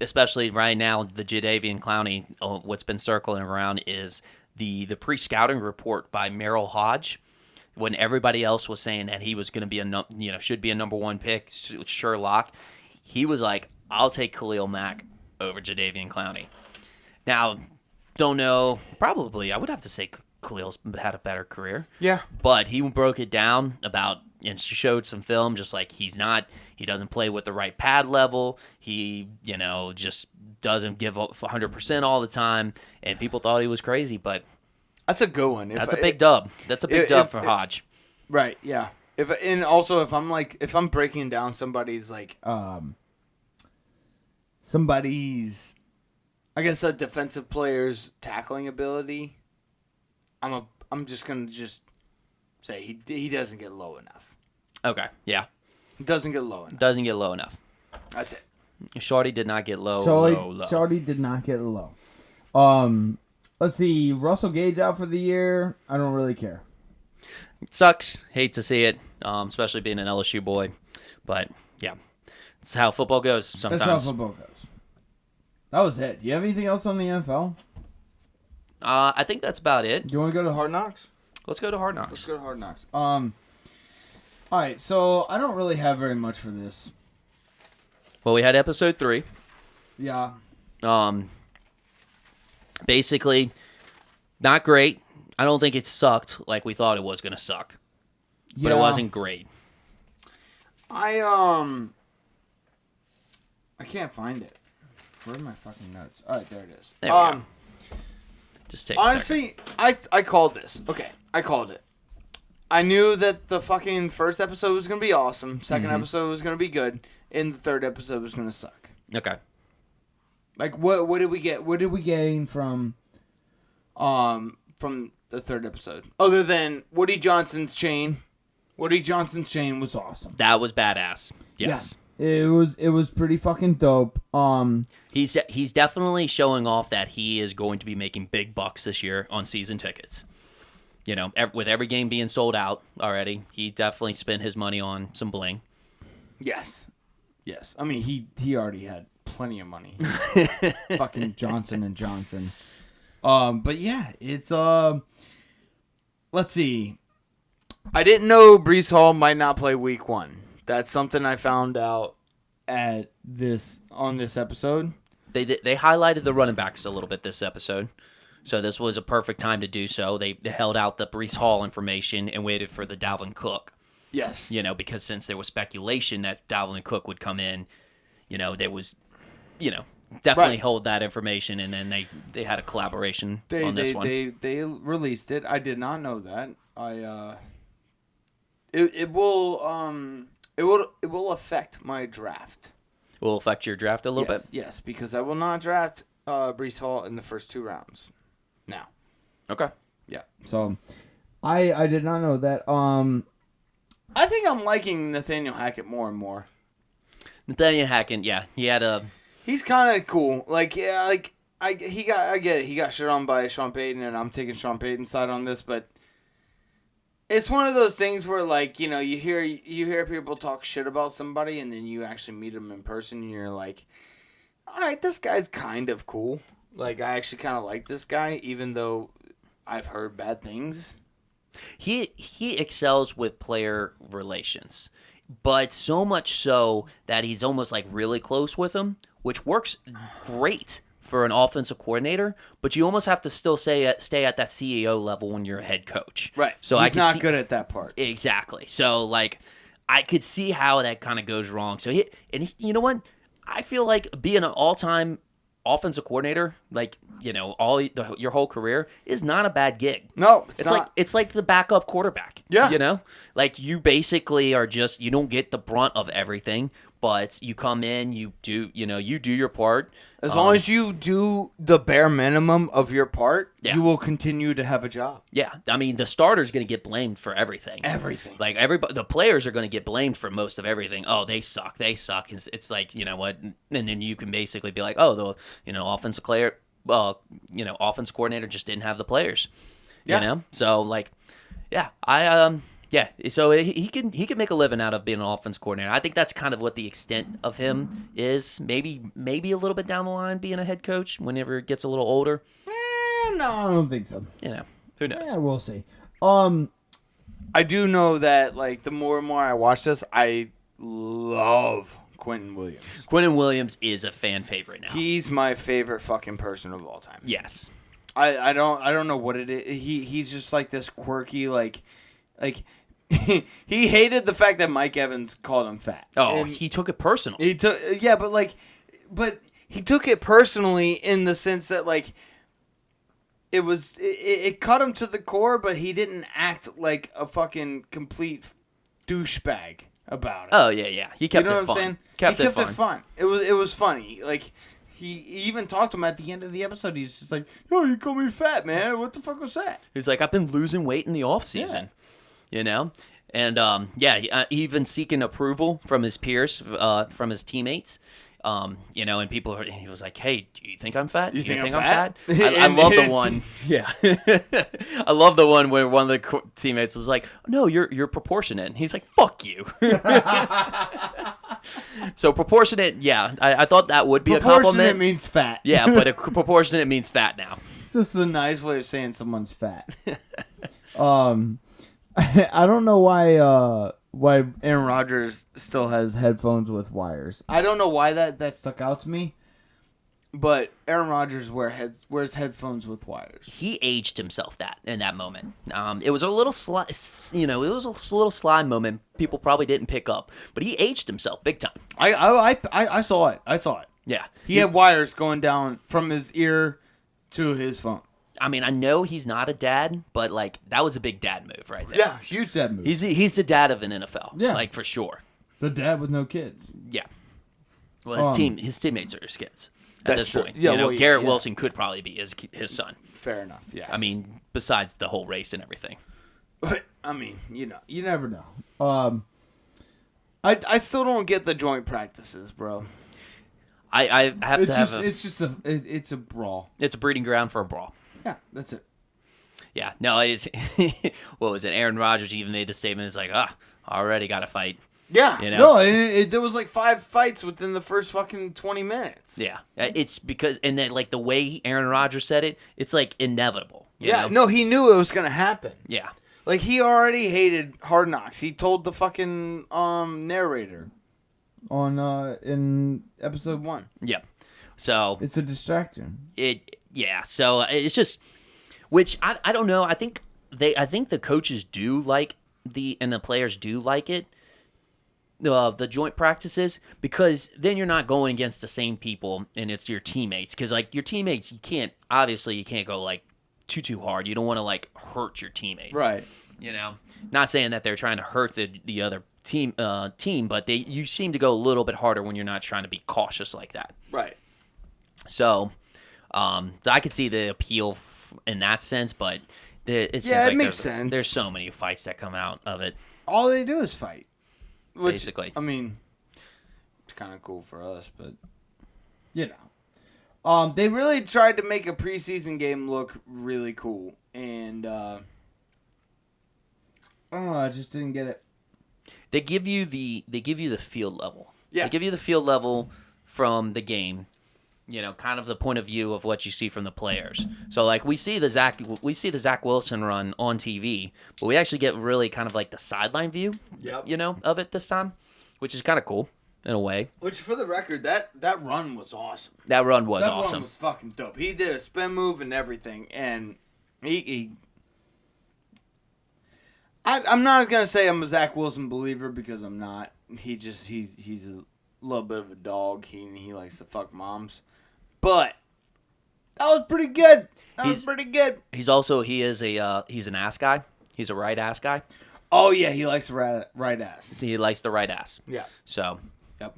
especially right now, the Jadeveon Clowney, what's been circling around is the pre-scouting report by Merrill Hodge, when everybody else was saying that he was going to be should be a number one pick, sure lock. He was like, I'll take Khalil Mack over Jadeveon Clowney. Now, don't know. Probably, I would have to say Khalil's had a better career. Yeah. But he broke it down and showed some film, just like he doesn't play with the right pad level. He, just doesn't give up 100% all the time. And people thought he was crazy, but that's a good one. That's a big dub. That's a big dub for Hodge. Right, yeah. If I'm breaking down somebody's I guess a defensive player's tackling ability, I'm just gonna say he doesn't get low enough. Okay, yeah. He doesn't get low enough. Doesn't get low enough. That's it. Shorty did not get low. Shorty did not get low. Let's see. Russell Gage out for the year. I don't really care. It sucks. Hate to see it, especially being an LSU boy. But, yeah. That's how football goes sometimes. That's how football goes. That was it. Do you have anything else on the NFL? I think that's about it. Do you want to go to Hard Knocks? Let's go to Hard Knocks. Let's go to Hard Knocks. All right, so I don't really have very much for this. Well, we had episode 3. Yeah. Basically, not great. I don't think it sucked like we thought it was going to suck. But it wasn't great. I can't find it. Where are my fucking notes? All right, there it is. There we go. Just take honestly, a second. I called this. Okay, I called it. I knew that the fucking first episode was going to be awesome. Second episode was going to be good. And the third episode was going to suck. Okay. Like, what did we get? What did we gain from the third episode? Other than Woody Johnson's chain. Woody Johnson's chain was awesome. That was badass. Yes. Yeah, it was pretty fucking dope. He's definitely showing off that he is going to be making big bucks this year on season tickets. With every game being sold out already, he definitely spent his money on some bling. Yes. I mean, he already had plenty of money. Fucking Johnson and Johnson. But yeah, it's let's see. I didn't know Breece Hall might not play week 1. That's something I found out on this episode. They highlighted the running backs a little bit this episode. So this was a perfect time to do so. They held out the Breece Hall information and waited for the Dalvin Cook. Yes. Because since there was speculation that Dalvin Cook would come in, there was, definitely hold that information, and then they had a collaboration on this one. They released it. I did not know that. It will affect my draft. It will affect your draft a little bit? Yes, because I will not draft Breece Hall in the first 2 rounds. Now. Okay. Yeah. So, I did not know that. I think I'm liking Nathaniel Hackett more and more. Nathaniel Hackett, yeah, he's kind of cool. I get it. He got shit on by Sean Payton, and I'm taking Sean Payton's side on this, but it's one of those things where, you hear people talk shit about somebody, and then you actually meet them in person, and you're like, all right, this guy's kind of cool. I actually kind of like this guy, even though I've heard bad things. He excels with player relations, but so much so that he's almost really close with them, which works great for an offensive coordinator. But you almost have to still stay at that CEO level when you're a head coach. Right. So he's not good at that part. Exactly. So I could see how that kind of goes wrong. So you know what? I feel like being an all-time offensive coordinator, your whole career, is not a bad gig. No, it's not. It's like the backup quarterback. Yeah. You basically are you don't get the brunt of everything, but you come in, you do your part. As long as you do the bare minimum of your part, Yeah. you will continue to have a job. Yeah, I mean, the starter's going to get blamed for everything. Everything. Like, everybody, the players are going to get blamed for most of everything. Oh, they suck. It's like, you know what? And then you can basically be like, oh, the offensive player, offense coordinator just didn't have the players. Yeah. You know? So, like, yeah, yeah, so he can make a living out of being an offense coordinator. I think that's kind of what the extent of him is. Maybe a little bit down the line being a head coach whenever it gets a little older. No, I don't think so. You know, who knows? Yeah, we'll see. I do know that, like, the more and more I watch this, I love Quentin Williams. Quentin Williams is a fan favorite now. He's my favorite fucking person of all time. Yes. I don't know what it is. He's just like this quirky, like he hated the fact that Mike Evans called him fat. Oh, And he took it personal. he took but he took it personally in the sense that, like, it cut him to the core, but he didn't act like a fucking complete douchebag about it. Oh yeah. He kept You know it what I'm fun. saying? Kept He it kept fun. it fun. It was funny. Like, he even talked to him at the end of the episode. He's just like, "Yo, you call me fat, man. What the fuck was that?" He's like, I've been losing weight in the off season, you know, and even seeking approval from his peers, from his teammates. And people he was like, "Hey, do you think I'm fat? Do you think I'm fat?" I love the one. Yeah, I love the one where one of the teammates was like, "No, you're proportionate." And he's like, "Fuck you." So proportionate, yeah, I thought that would be a compliment. Proportionate means fat. Yeah, but proportionate means fat now. It's just a nice way of saying someone's fat. I don't know why Aaron Rodgers still has. headphones with wires. I don't know why that stuck out to me, but Aaron Rodgers wears headphones with wires. He aged himself in that moment. It was a little little slime moment. People probably didn't pick up, but he aged himself big time. I saw it. Yeah, He had wires going down from his ear to his phone. I mean, I know he's not a dad, but like that was a big dad move right there. Yeah, huge dad move. He's the dad of an NFL. Yeah. Like for sure. The dad with no kids. Yeah. Well, his teammates are his kids at That's this true. point. Yeah, Garrett yeah. Wilson could probably be his son. Fair enough. Yeah. I mean, besides the whole race and everything. but I mean, You never know. I still don't get the joint practices, bro. I have It's to have just it's a brawl. it's a breeding ground for a brawl. Yeah, that's it. Yeah, no, it's what was it? Aaron Rodgers even made the statement. It's like, already got to fight. Yeah. You know? No, there was like 5 fights within the first fucking 20 minutes. Yeah, it's because, and then like the way Aaron Rodgers said it, it's like inevitable. You Yeah. know? No, he knew it was gonna happen. Yeah. Like, he already hated Hard Knocks. He told the fucking narrator On in episode 1. Yeah. So it's a distraction. So it's just, which I don't know. I think the coaches do like and the players do like it. The joint practices, because then you're not going against the same people and it's your teammates. Because like your teammates, you can't go like too hard. You don't want to like hurt your teammates, Right. You know, not saying that they're trying to hurt the other team, but you seem to go a little bit harder when you're not trying to be cautious like that. Right. So, I could see the appeal in that sense, but it seems like makes sense. There's so many fights that come out of it. All they do is fight. Which, Basically. I mean, it's kind of cool for us, but You know. they really tried to make a preseason game look really cool, and I don't know. I just didn't get it. They give you the field level. Yeah. They give you the field level from the game. You know, kind of the point of view of what you see from the players. So like we see the Zach Wilson run on TV, but we actually get really kind of like the sideline view. Yep. You know, of it this time, which is kind of cool in a way. which, for the record, that run was awesome. That run was That awesome. run was fucking dope. He did a spin move and everything, and I'm not gonna say I'm a Zach Wilson believer, because I'm not. He's a little bit of a dog. He likes to fuck moms, but that was pretty good. He's an ass guy. He's a right ass guy. Oh yeah, he likes the right ass. He likes the right ass. Yeah. So, Yep.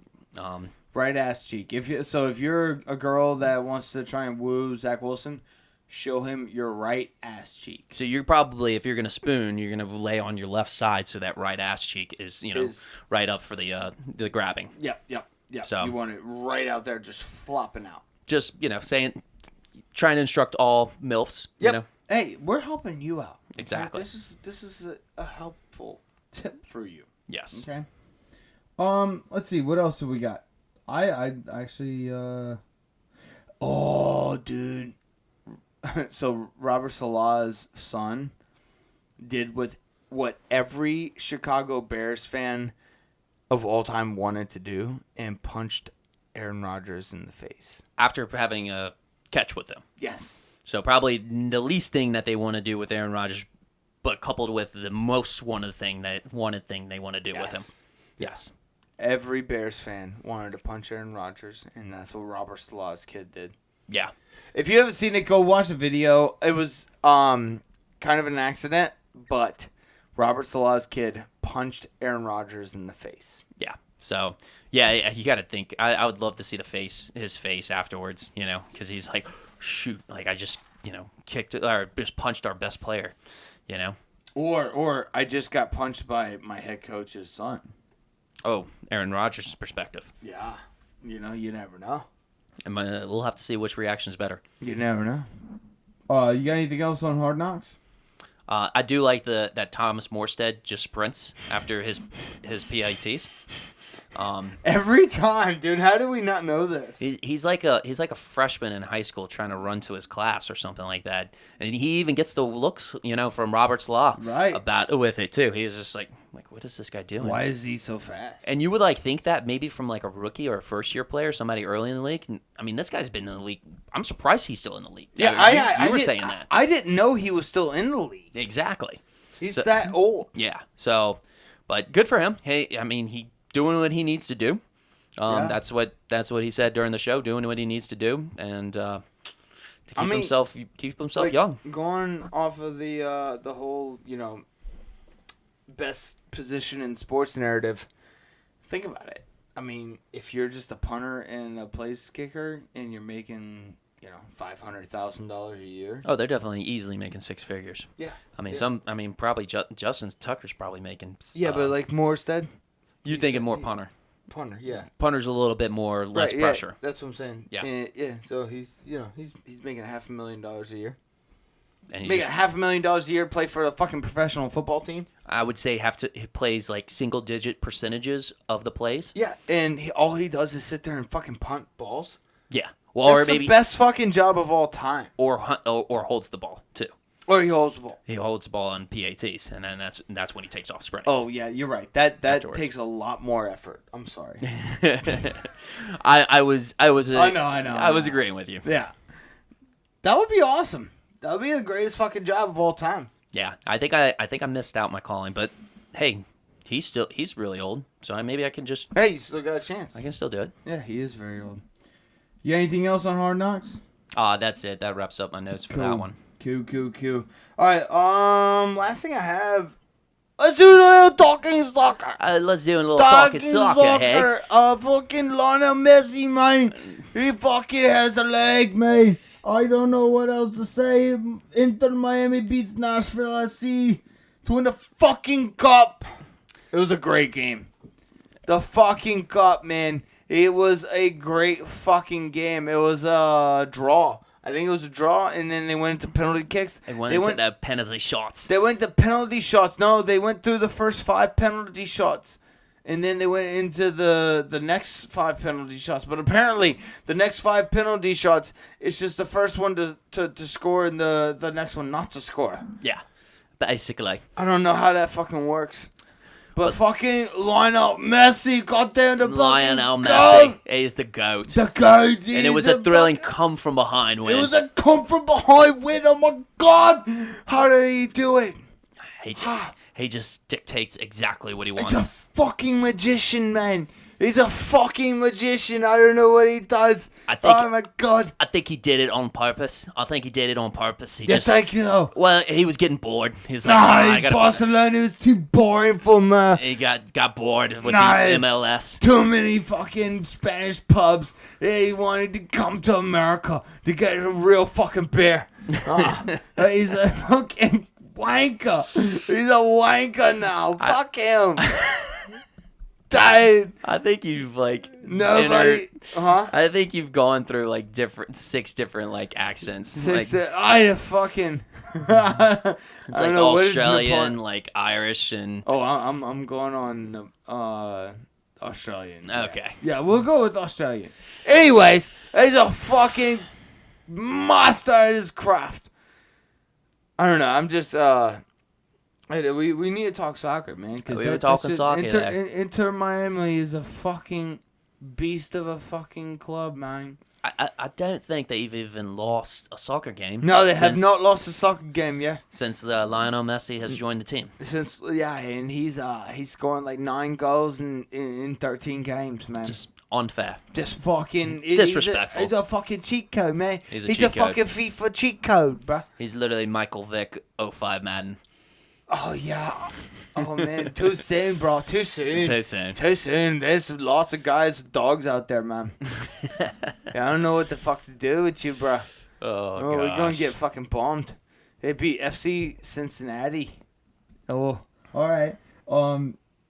Right ass cheek. If you're a girl that wants to try and woo Zach Wilson, show him your right ass cheek. So you're probably, if you're gonna spoon, you're gonna lay on your left side so that right ass cheek is right up for the grabbing. Yep. So you want it right out there, just flopping out. Just trying to instruct all milfs. Yep. You know? Hey, we're helping you out. Exactly. This is a helpful tip for you. Yes. Okay. Let's see. What else do we got? I actually. Oh, dude. So Robert Salah's son did with what every Chicago Bears fan of all time wanted to do and punched Aaron Rodgers in the face. After having a catch with him. Yes. So probably the least thing that they want to do with Aaron Rodgers, but coupled with the most wanted thing they want to do with him. Yes. Every Bears fan wanted to punch Aaron Rodgers, and that's what Robert Salah's kid did. Yeah. If you haven't seen it, go watch the video. It was kind of an accident, but Robert Salah's kid punched Aaron Rodgers in the face. Yeah. So, yeah, you got to think. I would love to see his face afterwards, because he's like, shoot, like I just, kicked or just punched our best player, Or I just got punched by my head coach's son. Oh, Aaron Rodgers' perspective. Yeah. You never know. And we'll have to see which reaction is better. You never know. You got anything else on Hard Knocks? I do like that Thomas Morstead just sprints after his PITs. Every time, dude. How do we not know this? He's like a freshman in high school trying to run to his class or something like that, and he even gets the looks, from Robert Salah with it too. He's just like, what is this guy doing? Why is he so fast? And you would think that maybe from a rookie or a first year player, somebody early in the league. I mean, this guy's been in the league. I'm surprised he's still in the league. Yeah, you were saying that. I didn't know he was still in the league. Exactly. He's that old. Yeah. So, but good for him. Hey, I mean, he doing what he needs to do. That's what he said during the show. Doing what he needs to do, and to keep himself young. Going off of the whole best position in sports narrative. Think about it. I mean, if you're just a punter and a place kicker, and you're making $500,000 a year. Oh, they're definitely easily making six figures. Yeah. I mean, probably Justin Tucker's probably making. Yeah, but like Morstead. You're thinking more punter. Punter, yeah. Punter's a little bit more less pressure. That's what I'm saying. Yeah. And, so he's making $500,000 a year. And making $500,000 a year, play for a fucking professional football team. I would say he plays single digit percentages of the plays. Yeah, and all he does is sit there and fucking punt balls. Yeah. Well, that's the best fucking job of all time. Or holds the ball too. Or he holds the ball. He holds the ball on PATs, and then that's when he takes off sprinting. Oh yeah, you're right. That takes a lot more effort. I'm sorry. I was I know. I was agreeing with you. Yeah. That would be awesome. That would be the greatest fucking job of all time. Yeah, I think I missed out my calling, but hey, he's really old, so maybe I can just. Hey, you still got a chance. I can still do it. Yeah, he is very old. You got anything else on Hard Knocks? That's it. That wraps up my notes for that one. Cool. All right. Last thing I have. Let's do a little Talkin Soccer. Let's do a little Talkin Soccer. Hey? Fucking Lionel Messi, man. He fucking has a leg, man. I don't know what else to say. Inter Miami beats Nashville SC to win the fucking cup. It was a great game. The fucking cup, man. It was a great fucking game. It was a draw. I think it was a draw, and then they went into penalty kicks. They went into the penalty shots. They went to penalty shots. No, they went through the first 5 penalty shots, and then they went into the next 5 penalty shots. But apparently, the next 5 penalty shots, it's just the first one to score and the next one not to score. Yeah, basically. I don't know how that fucking works. But fucking Lionel Messi got down the Lionel Messi is the GOAT. The GOAT. And it was a thrilling come from behind win. It was a come from behind win. Oh my God. How did he do it? He just dictates exactly what he wants. It's a fucking magician, man. He's a fucking magician. I don't know what he does. Oh my god. I think he did it on purpose. He You think so? Well, he was getting bored. He's like, Barcelona was too boring for me. He got bored with the MLS. Too many fucking Spanish pubs. He wanted to come to America to get a real fucking beer. He's a fucking wanker. He's a wanker now. Fuck him. Died. I think you've Nobody. I think you've gone through like six different like accents. I fucking. It's like Australian, like Irish, and I'm going on Australian. Okay. Yeah, we'll go with Australian. Anyways, he's a fucking master at his craft. I don't know. I'm just we need to talk soccer, man. We were talking soccer. Inter Miami is a fucking beast of a fucking club, man. I don't think they've even lost a soccer game. No, they have not lost a soccer game yet. Since Lionel Messi has joined the team. And he's scoring like 9 goals in 13 games, man. Just unfair. Just fucking disrespectful. He's a fucking cheat code, man. He's a fucking FIFA cheat code, bro. He's literally Michael Vick 05 Madden. Oh yeah. Oh man, too soon, bro. Too soon. There's lots of guys with dogs out there, man. Yeah, I don't know what the fuck to do with you, bro. Oh, we're gonna get fucking bombed. They beat FC Cincinnati. Oh, all right.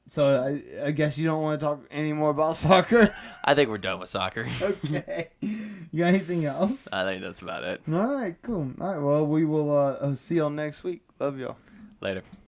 So I guess you don't want to talk any more about soccer. I think we're done with soccer. Okay. You got anything else? I think that's about it. All right, cool. All right, well, we will See y'all next week. Love y'all. Later.